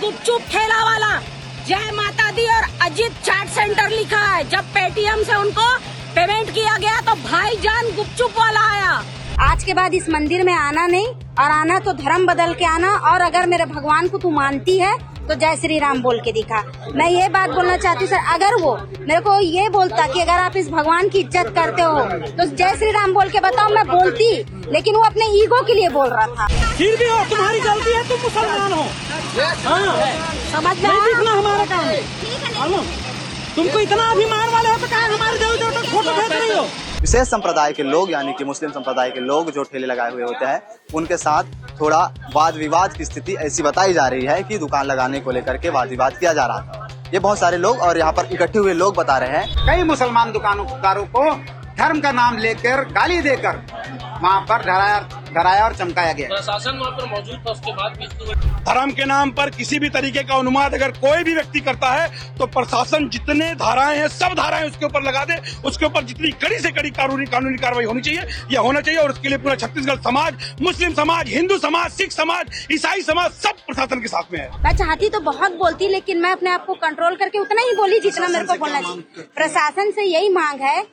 गुपचुप ठेला वाला, जय माता दी और अजीत चाट सेंटर लिखा है। जब पेटीएम से उनको पेमेंट किया गया तो भाईजान गुपचुप वाला आया। आज के बाद इस मंदिर में आना नहीं, और आना तो धर्म बदल के आना, और अगर मेरे भगवान को तू मानती है तो जय श्री राम बोल के दिखा। मैं ये बात बोलना चाहती हूँ सर, अगर वो मेरे को ये बोलता कि अगर आप इस भगवान की इज्जत करते हो तो जय श्री राम बोल के बताओ, मैं बोलती, लेकिन वो अपने ईगो के लिए बोल रहा था। फिर भी हो, तुम्हारी गलती है, तुम मुसलमान हो। समझ में इतना हमारा काम है। तुमको इतना अभिमान वाले हो तो कहा हमारे देवी देवता को फोटो भेज रही हो। विशेष संप्रदाय के लोग यानी कि मुस्लिम संप्रदाय के लोग जो ठेले लगाए हुए होते हैं, उनके साथ थोड़ा वाद विवाद की स्थिति ऐसी बताई जा रही है कि दुकान लगाने को लेकर के वाद विवाद किया जा रहा था। ये बहुत सारे लोग और यहाँ पर इकट्ठे हुए लोग बता रहे हैं। कई मुसलमान दुकानदारों को धर्म का नाम लेकर गाली देकर वहाँ पर डराया और चमकाया गया। प्रशासन वहाँ पर मौजूद था, उसके बाद भी धर्म के नाम पर किसी भी तरीके का उन्माद अगर कोई भी व्यक्ति करता है तो प्रशासन जितने धाराएं हैं सब धाराएं उसके ऊपर लगा दे, उसके ऊपर जितनी कड़ी से कड़ी कानूनी कार्रवाई होनी चाहिए, यह होना चाहिए। और उसके लिए पूरा छत्तीसगढ़ समाज, मुस्लिम समाज, हिंदू समाज, सिख समाज, ईसाई समाज सब प्रशासन के साथ में है। मैं चाहती तो बहुत बोलती, लेकिन मैं अपने आप को कंट्रोल करके उतना ही बोली जितना मेरे को बोलना चाहिए। प्रशासन से यही मांग है।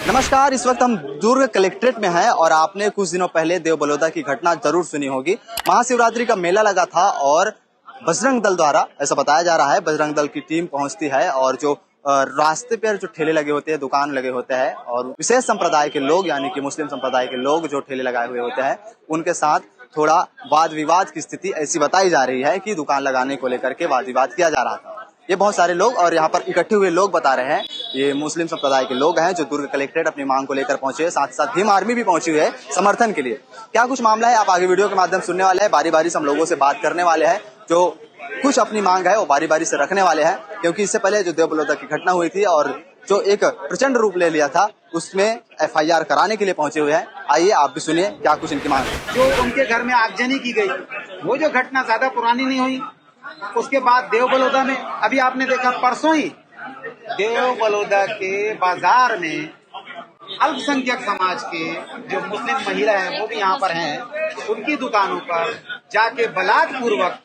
नमस्कार, इस वक्त हम दुर्ग कलेक्ट्रेट में हैं और आपने कुछ दिनों पहले देव बलौदा की घटना जरूर सुनी होगी। महाशिवरात्रि का मेला लगा था और बजरंग दल द्वारा, ऐसा बताया जा रहा है, बजरंग दल की टीम पहुंचती है और जो रास्ते पर जो ठेले लगे होते हैं, दुकान लगे होते हैं, और विशेष संप्रदाय के लोग यानी कि मुस्लिम संप्रदाय के लोग जो ठेले लगाए हुए होते हैं, उनके साथ थोड़ा वाद विवाद की स्थिति ऐसी बताई जा रही है कि दुकान लगाने को लेकर के वाद विवाद किया जा रहा था। ये बहुत सारे लोग और यहाँ पर इकट्ठे हुए लोग बता रहे हैं, ये मुस्लिम संप्रदाय के लोग हैं जो दुर्ग कलेक्ट्रेट अपनी मांग को लेकर पहुंचे हैं। साथ साथ भीम आर्मी भी पहुंची हुई है समर्थन के लिए। क्या कुछ मामला है, आप आगे वीडियो के माध्यम सुनने वाले हैं। बारी बारी से हम लोगों से बात करने वाले हैं, जो कुछ अपनी मांग है वो बारी बारी से रखने वाले हैं, क्योंकि इससे पहले जो देव बलौदा की घटना हुई थी और जो एक प्रचंड रूप ले लिया था, उसमें FIR कराने के लिए पहुंचे हुए हैं। आइए आप भी सुनिए क्या कुछ इनकी मांग है। जो उनके घर में आगजनी की गई, वो जो घटना ज्यादा पुरानी नहीं हुई। उसके बाद देव बलौदा में अभी आपने देखा, परसों ही देव बलौदा के बाजार में अल्पसंख्यक समाज के जो मुस्लिम महिला है वो भी यहाँ पर हैं, उनकी दुकानों पर जाके बलात्पूर्वक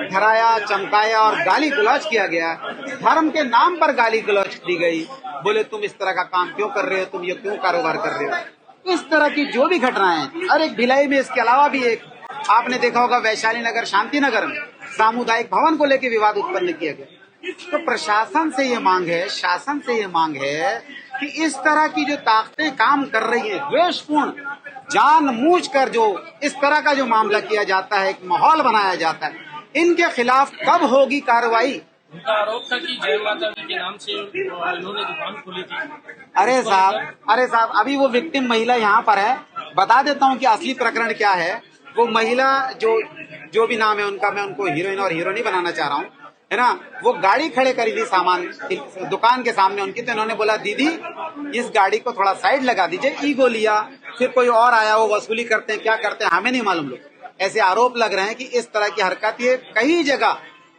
डराया, चमकाया और गाली गलौज किया गया। धर्म के नाम पर गाली गलौज दी गई, बोले तुम इस तरह का काम क्यों कर रहे हो, तुम ये क्यों कारोबार कर रहे हो। इस तरह की जो भी घटनाएं, और एक भिलाई में इसके अलावा भी एक आपने देखा होगा, वैशाली नगर, शांति नगर में सामुदायिक भवन को लेकर विवाद उत्पन्न किया गया। तो प्रशासन से ये मांग है, शासन से ये मांग है कि इस तरह की जो ताकतें काम कर रही है, द्वेषपूर्ण जानबूझकर जो इस तरह का जो मामला किया जाता है, एक माहौल बनाया जाता है, इनके खिलाफ कब होगी कार्रवाई। उनका आरोप था कि जय माता दी के नाम से इन्होंने दुकान खोली थी। अरे साहब, अभी वो विक्टिम महिला यहाँ पर है। बता देता हूँ कि असली प्रकरण क्या है। वो महिला जो भी नाम है उनका, मैं उनको हीरोइन और हीरो नहीं बनाना चाह रहा हूँ, है ना। वो गाड़ी खड़े करी थी सामान दुकान के सामने उनकी, तो इन्होंने बोला दीदी इस गाड़ी को थोड़ा साइड लगा दीजिए। ईगो लिया, फिर कोई और आया, वो वसूली करते हैं, क्या करते हैं हमें नहीं मालूम। लोग ऐसे आरोप लग रहे हैं कि इस तरह की हरकत ये कई जगह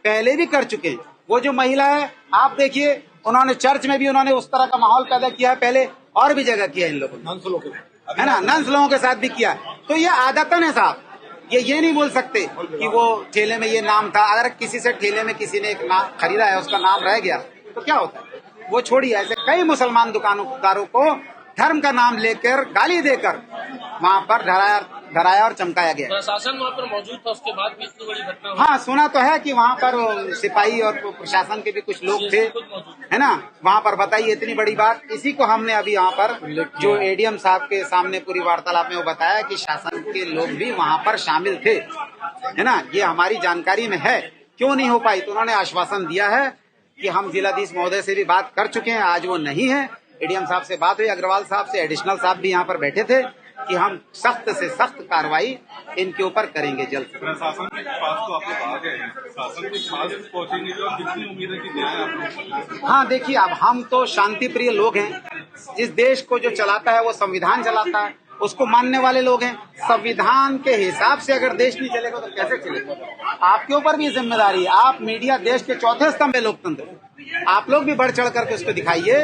पहले भी कर चुके हैं। वो जो महिला है, आप देखिए, उन्होंने चर्च में भी उन्होंने उस तरह का माहौल पैदा किया है, पहले और भी जगह किया है इन लोगों ने, है ना, नंस लोगों के साथ भी किया। तो ये आदतन है साहब, ये नहीं बोल सकते कि वो ठेले में ये नाम था। अगर किसी से ठेले में किसी ने एक नाम खरीदा है, उसका नाम रह गया तो क्या होता है, वो छोड़िए। ऐसे कई मुसलमान दुकानदारों को धर्म का नाम लेकर गाली देकर वहाँ पर डराया और चमकाया गया। प्रशासन वहाँ पर मौजूद था, उसके बाद भी इतनी बड़ी घटना। हाँ, सुना तो है कि वहाँ पर सिपाही और प्रशासन के भी कुछ लोग थे, है ना, वहाँ पर। बताइए इतनी बड़ी बात। इसी को हमने अभी यहाँ पर जो ADM साहब के सामने पूरी वार्तालाप में वो बताया कि शासन के लोग भी वहाँ पर शामिल थे, है ना। ये हमारी जानकारी में है। क्यों नहीं हो पाई, तो उन्होंने आश्वासन दिया है कि हम जिलाधीश महोदय से भी बात कर चुके हैं। आज वो नहीं है, ADM साहब से बात हुई, अग्रवाल साहब से, एडिशनल साहब भी यहाँ पर बैठे थे कि हम सख्त से सख्त कार्रवाई इनके ऊपर करेंगे जल्द। प्रशासन के पास तो आप लोग आ गए हैं, शासन के पास पहुंचेंगे और कितनी उम्मीद है कि न्याय आप। हाँ देखिए, अब हम तो शांति प्रिय लोग हैं। जिस देश को जो चलाता है वो संविधान चलाता है, उसको मानने वाले लोग हैं। संविधान के हिसाब से अगर देश नहीं चलेगा तो कैसे चलेगा? आपके ऊपर भी जिम्मेदारी है। आप मीडिया देश के चौथे स्तंभ है लोकतंत्र, आप लोग भी बढ़ चढ़ करके उसको दिखाइए।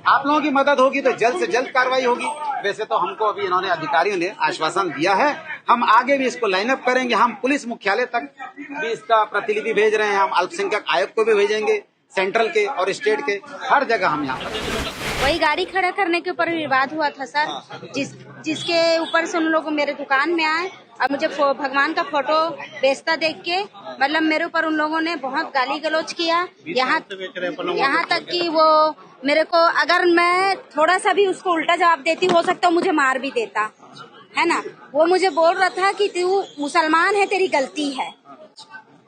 आप लोगों की मदद होगी तो जल्द से जल्द कार्रवाई होगी। वैसे तो हमको अभी इन्होंने अधिकारियों ने आश्वासन दिया है, हम आगे भी इसको लाइनअप करेंगे। हम पुलिस मुख्यालय तक भी इसका प्रतिनिधि भेज रहे हैं, हम अल्पसंख्यक आयोग को भी भेजेंगे, सेंट्रल के और स्टेट के, हर जगह हम यहाँ वही गाड़ी खड़ा करने के ऊपर विवाद हुआ था सर, जिसके ऊपर से उन लोग मेरे दुकान में आए और मुझे भगवान का फोटो बेचता देख के मतलब मेरे ऊपर उन लोगों ने बहुत गाली गलौज किया। यहाँ तक कि वो मेरे को अगर मैं थोड़ा सा भी उसको उल्टा जवाब देती हो सकता मुझे मार भी देता है ना। वो मुझे बोल रहा था कि तू मुसलमान है, तेरी गलती है,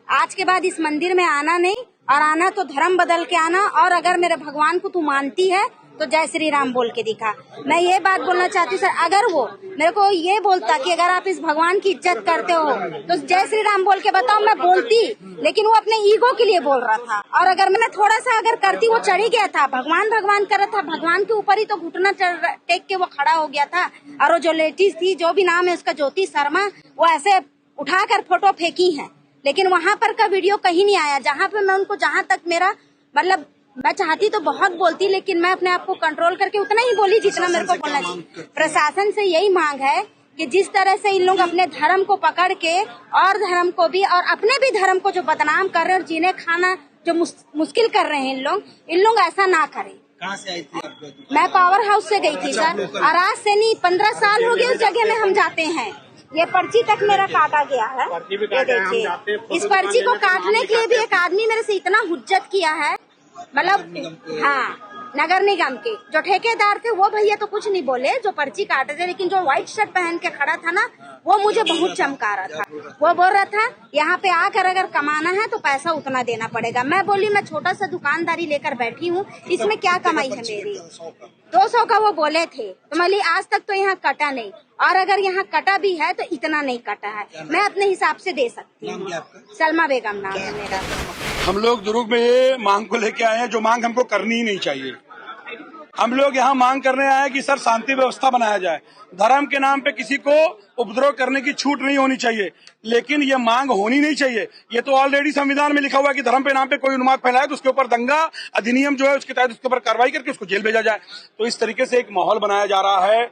आज के बाद इस मंदिर में आना नहीं, और आना तो धर्म बदल के आना, और अगर मेरे भगवान को तू मानती है तो जय श्री राम बोल के दिखा। मैं ये बात बोलना चाहती हूँ सर, अगर वो मेरे को ये बोलता कि अगर आप इस भगवान की इज्जत करते हो तो जय श्री राम बोल के बताओ, मैं बोलती, लेकिन वो अपने ईगो के लिए बोल रहा था। और अगर मैंने थोड़ा सा अगर करती, वो चढ़ी गया था, भगवान भगवान कर रहा था, भगवान के ऊपर ही तो घुटना टेक के वो खड़ा हो गया था। और वो जो लेडीज थी, जो भी नाम है उसका, ज्योति शर्मा, वो ऐसे उठाकर फोटो फेंकी है, लेकिन वहाँ पर का वीडियो कहीं नहीं आया। जहाँ पे मैं उनको, जहाँ तक मेरा मतलब मैं चाहती तो बहुत बोलती, लेकिन मैं अपने आप को कंट्रोल करके उतना ही बोली जितना मेरे को बोलना चाहिए। प्रशासन से यही मांग है कि जिस तरह से इन लोग अपने धर्म को पकड़ के और धर्म को भी और अपने भी धर्म को जो बदनाम कर रहे हैं और जीने खाना जो मुश्किल कर रहे हैं, इन लोग ऐसा ना करें। कहाँ से आई थी आप? मैं पावर हाउस से गई थी सर, और आज से नहीं 15 साल हो गए उस जगह में हम जाते हैं। ये पर्ची तक मेरा काटा गया है, ये देखिए। इस पर्ची को काटने के लिए भी एक आदमी मेरे से इतना हुज्जत किया है, मतलब हाँ, नगर निगम के जो ठेकेदार थे वो भैया तो कुछ नहीं बोले जो पर्ची काटे थे, लेकिन जो व्हाइट शर्ट पहन के खड़ा था ना, वो मुझे बहुत चमका रहा था। वो बोल रहा था यहाँ पे आकर अगर कमाना है तो पैसा उतना देना पड़ेगा। मैं बोली मैं छोटा सा दुकानदारी लेकर बैठी हूँ, इसमें क्या कमाई है मेरी? 200 का वो बोले थे, तो मैं आज तक तो यहाँ कटा नहीं, और अगर यहाँ कटा भी है तो इतना नहीं कटा है, मैं अपने हिसाब से दे सकती हूँ। सलमा बेगम नाम है मेरा। हम लोग दुर्ग में ये मांग को लेके आए हैं जो मांग हमको करनी ही नहीं चाहिए। हम लोग यहाँ मांग करने आए हैं कि सर शांति व्यवस्था बनाया जाए, धर्म के नाम पे किसी को उपद्रव करने की छूट नहीं होनी चाहिए, लेकिन ये मांग होनी नहीं चाहिए। ये तो ऑलरेडी संविधान में लिखा हुआ है कि धर्म के नाम पे कोई उन्माद फैलाए तो उसके ऊपर दंगा अधिनियम जो है उसके तहत उसके ऊपर कार्रवाई करके उसको जेल भेजा जाए। तो इस तरीके से एक माहौल बनाया जा रहा है,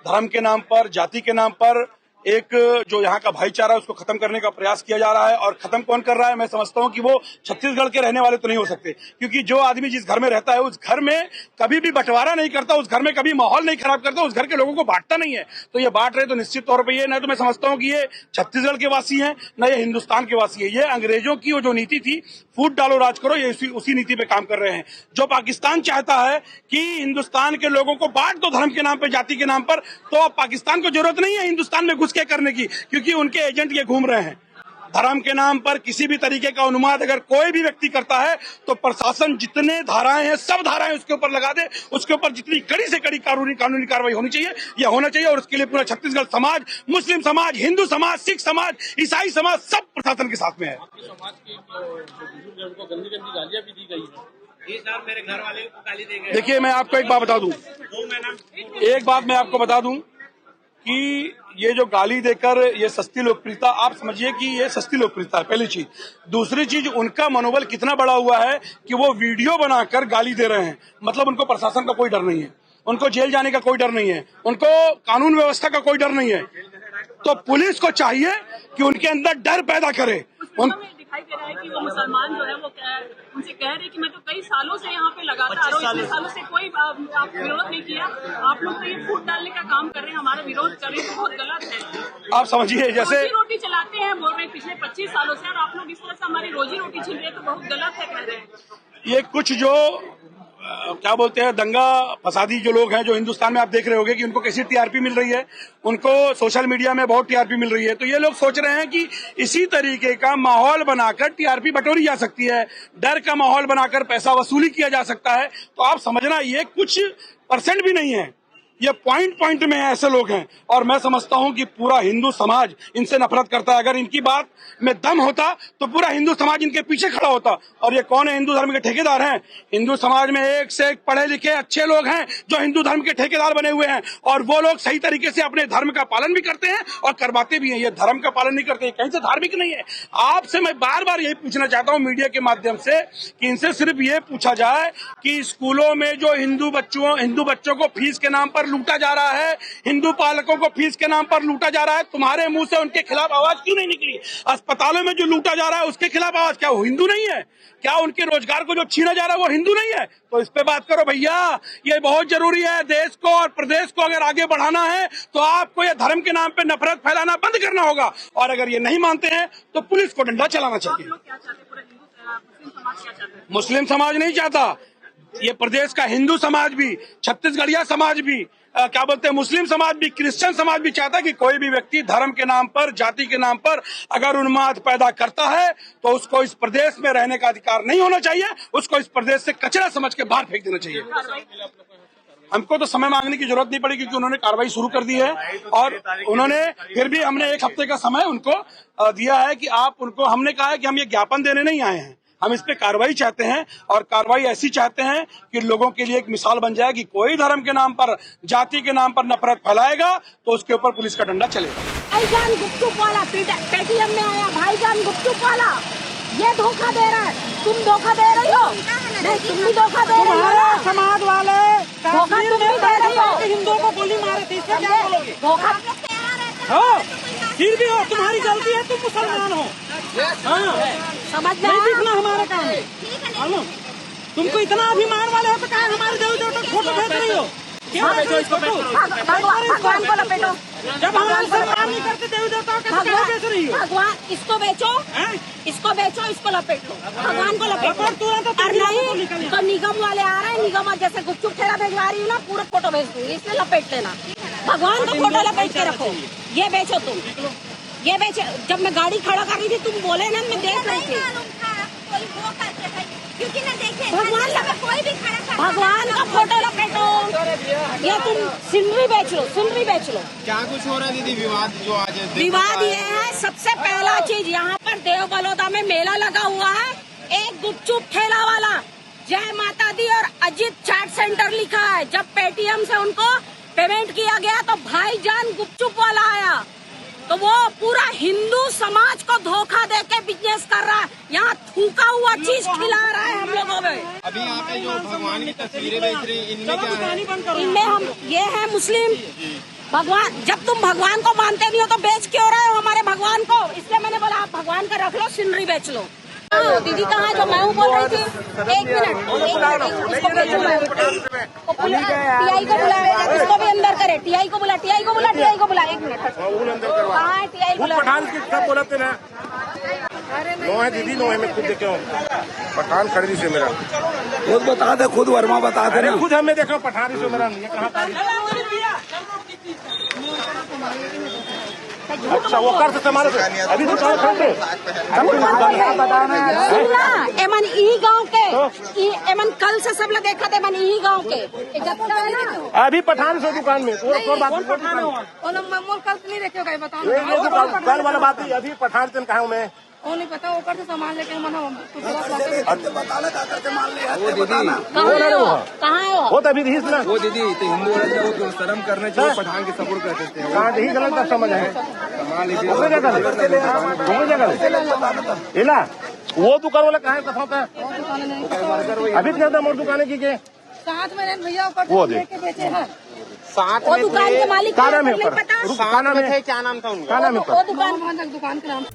धर्म के नाम पर, जाति के नाम पर एक जो यहाँ का भाईचारा है उसको खत्म करने का प्रयास किया जा रहा है। और खत्म कौन कर रहा है? मैं समझता हूँ कि वो छत्तीसगढ़ के रहने वाले तो नहीं हो सकते, क्योंकि जो आदमी जिस घर में रहता है उस घर में कभी भी बंटवारा नहीं करता, उस घर में कभी माहौल नहीं खराब करता, उस घर के लोगों को बांटता नहीं है। तो ये बांट रहे तो निश्चित तौर पर ये न तो मैं समझता हूँ कि ये छत्तीसगढ़ के वासी हैं, न ये हिंदुस्तान के वासी है। ये अंग्रेजों की वो जो नीति थी, फूट डालो राज करो, ये उसी नीति पे काम कर रहे हैं। जो पाकिस्तान चाहता है कि हिंदुस्तान के लोगों को बांट दो धर्म के नाम पे, जाति के नाम पर, तो अब पाकिस्तान को जरूरत नहीं है हिंदुस्तान में घुस के करने की, क्योंकि उनके एजेंट ये घूम रहे हैं। धर्म के नाम पर किसी भी तरीके का उन्माद अगर कोई भी व्यक्ति करता है तो प्रशासन जितने धाराएं हैं सब धाराएं उसके ऊपर लगा दे, उसके ऊपर जितनी कड़ी से कड़ी कानूनी कार्रवाई होनी चाहिए, यह होना चाहिए। और उसके लिए पूरा छत्तीसगढ़ समाज, मुस्लिम समाज, हिंदू समाज, सिख समाज, ईसाई समाज, सब प्रशासन के साथ में है। समाज के उनको गंदी गंदी गालियां भी दी गई है। मेरे घर वाले को गाली दे गए। देखिए मैं आपको एक बात बता दूं, एक बात मैं आपको बता दूं कि ये जो गाली देकर ये सस्ती लोकप्रियता, आप समझिए कि ये सस्ती लोकप्रियता है, पहली चीज। दूसरी चीज, उनका मनोबल कितना बड़ा हुआ है कि वो वीडियो बनाकर गाली दे रहे हैं, मतलब उनको प्रशासन का कोई डर नहीं है, उनको जेल जाने का कोई डर नहीं है, उनको कानून व्यवस्था का कोई डर नहीं है। तो पुलिस को चाहिए कि उनके अंदर डर पैदा करे। दिखाई दे रहा है कि वो मुसलमान जो है वो उनसे कह रहे कि मैं तो कई सालों से यहाँ पे लगातार हूँ, इतने सालों से कोई आप विरोध नहीं किया, आप लोग तो ये फूट डालने का काम कर रहे हैं, हमारा विरोध कर रहे हैं, तो बहुत गलत है। आप समझिए, जैसे रोटी चलाते हैं बोल रहे हैं पिछले 25 सालों से, और आप लोग इस तरह से हमारी रोजी रोटी छीन रहे हैं, तो बहुत गलत है कह रहे हैं। ये कुछ जो क्या बोलते हैं दंगा फसादी जो लोग हैं, जो हिंदुस्तान में आप देख रहे होंगे कि उनको कैसी टीआरपी मिल रही है, उनको सोशल मीडिया में बहुत टीआरपी मिल रही है। तो ये लोग सोच रहे हैं कि इसी तरीके का माहौल बनाकर टीआरपी बटोरी जा सकती है, डर का माहौल बनाकर पैसा वसूली किया जा सकता है। तो आप समझना, ये कुछ परसेंट भी नहीं है, ये पॉइंट पॉइंट में ऐसे लोग हैं और मैं समझता हूं कि पूरा हिंदू समाज इनसे नफरत करता है। अगर इनकी बात में दम होता तो पूरा हिंदू समाज इनके पीछे खड़ा होता। और ये कौन है? हिंदू धर्म के ठेकेदार हैं। हिंदू समाज में एक से एक पढ़े लिखे अच्छे लोग हैं जो हिंदू धर्म के ठेकेदार बने हुए हैं और वो लोग सही तरीके से अपने धर्म का पालन भी करते हैं और करवाते भी हैं। ये धर्म का पालन नहीं करते, कहीं से धार्मिक नहीं है। आपसे मैं बार बार यही पूछना चाहता हूं मीडिया के माध्यम से कि इनसे सिर्फ ये पूछा जाए कि स्कूलों में जो हिंदू बच्चों को फीस के नाम पर लूटा जा रहा है, हिंदू पालकों को फीस के नाम पर लूटा जा रहा है, तुम्हारे मुंह से उनके खिलाफ आवाज क्यों नहीं निकली? अस्पतालों में जो लूटा जा रहा है उसके खिलाफ आवाज, क्या वो हिंदू नहीं है? क्या उनके रोजगार को जो छीना जा रहा है वो हिंदू नहीं है? तो इस पे बात करो भैया, ये बहुत जरूरी है। देश को और प्रदेश को अगर आगे बढ़ाना है तो आपको ये धर्म के नाम पे नफरत फैलाना बंद करना होगा और अगर ये नहीं मानते हैं तो पुलिस को डंडा चलाना चाहिए। लोग क्या चाहते हैं? पूरा मुस्लिम समाज क्या चाहते हैं? मुस्लिम समाज नहीं चाहता, ये प्रदेश का हिंदू समाज भी, छत्तीसगढ़िया समाज भी, क्या बोलते हैं, मुस्लिम समाज भी, क्रिश्चियन समाज भी चाहता है कि कोई भी व्यक्ति धर्म के नाम पर, जाति के नाम पर अगर उन्माद पैदा करता है तो उसको इस प्रदेश में रहने का अधिकार नहीं होना चाहिए, उसको इस प्रदेश से कचरा समझ के बाहर फेंक देना चाहिए। हमको तो समय मांगने की जरूरत नहीं पड़ी क्योंकि उन्होंने कार्रवाई शुरू कर दी है और उन्होंने फिर भी हमने 1 हफ्ते का समय उनको दिया है कि आप उनको, हमने कहा है कि हम ये ज्ञापन देने नहीं आए हैं, हम इस पे कार्रवाई चाहते हैं और कार्रवाई ऐसी चाहते हैं कि लोगों के लिए एक मिसाल बन जाए कि कोई धर्म के नाम पर, जाति के नाम पर नफरत फैलाएगा तो उसके ऊपर पुलिस का डंडा चलेगा। भाईजान गुपचुप वाला पेटीएम में आया, भाईजान गुपचुप वाला ये धोखा दे रहा है, तुम धोखा दे रही हो, नहीं तुम भी धोखा दे रही हो। समाज वाले धोखा तुम भी दे रही हो, हिंदुओं को गोली मारे थे, इसका क्या बोलोगे? धोखा हो फिर भी हो, तुम्हारी गलती है, तुम मुसलमान हो। हाँ, समझ में नहीं आया? दिखना हमारा काम है। मालूम तुमको इतना अभिमान वाले हो तो क्या हमारे देवी देवता को फोटो भेज रही हो? क्या भेजो इसको? भगवान को लपेटो, जब हमारे सरकार नहीं करते देवी देवताओं का, क्या बेच रही हो? भगवान इसको बेचो, इसको बेचो, इसको लपेटो, भगवान को लपेटो। तुरंत और नहीं तो निगम वाले आ रहे हैं, निगम जैसे गुपचुप ठेला भेजवा रही हूँ ना, पूरा फोटो भेज दूंगी, इसलिए लपेट लेना। भगवान का फोटो लपेट के रखो, ये बेचो तुम, ये बेचो। जब मैं गाड़ी खड़ा कर रही थी तुम बोले ना, मैं देख रही थी। क्योंकि ना देखे कोई भी भगवान का फोटो लपेटो, ये तुम सिनरी बेच लो, सिनरी बेच लो। क्या कुछ हो रहा है दीदी? विवाद जो आज विवाद ये है, सबसे पहला चीज यहाँ पर देव बलौदा में मेला लगा हुआ है, एक गुपचुप ठेला वाला जय माता दी और अजीत चाट सेंटर लिखा है। जब पेटीएम से उनको पेमेंट किया गया तो भाईजान गुपचुप वाला आया, तो वो पूरा हिंदू समाज को धोखा दे के बिजनेस कर रहा है, यहाँ थूका हुआ चीज खिला रहा है हम लोगों में। अभी यहाँ पे जो भगवान की तस्वीरें बेच रही, इनमें क्या है? इनमें हम ये है मुस्लिम भगवान। जब तुम भगवान को मानते नहीं हो तो बेच क्यों रहे हो हमारे भगवान को? इसलिए मैंने बोला आप भगवान का रख लो, सिनरी बेच लो। दीदी कहाँ जो मैं बोल रही थी? एक मिनट इसको भेजो, टीआई को बुलाया, इसको भी अंदर करे, टीआई को बुला, टीआई को बुला, टीआई को बुला। 1 मिनट कहाँ है टीआई बुला? बोलते ना नो है दीदी, नो है, मैं खुद देखा हूँ पठान खरीदी से मेरा, खुद बता दे, खुद वर्मा बता दे, खुद हमें देखा पठान से मेरा नहीं कहाँ। अच्छा वो कर सकते हमारे अभी तो एमन ई गाँव के, एमन कल से सब लोग देखा थे, एमन ई गाँव के अभी पठान से दुकान में नहीं देखे होगा, बताओ कल वाला बात ही, अभी पठान से कहा हूँ मैं, वो नहीं पता, वो करते सामान लेके मना वो दीदी कहाँ है वो तो अभी दीदी ना, वो दीदी तो हिंदू वो शर्म करने चाहिए, पठान की सपोर्ट कर देते हैं। कहाँ दही गलत तब समझ है, मान लीजिए इला वो दुकान वाला कहाँ कथा होता है? अभी ज्यादा मोर दुकान की के साथ में रहन भैया, वो देखे बेचे हैं साथ वो दुकान के मालिक क्या नाम है? नहीं पता, क्या नाम है? क्या नाम था उनका? क्या नाम है? वो दुकान के नाम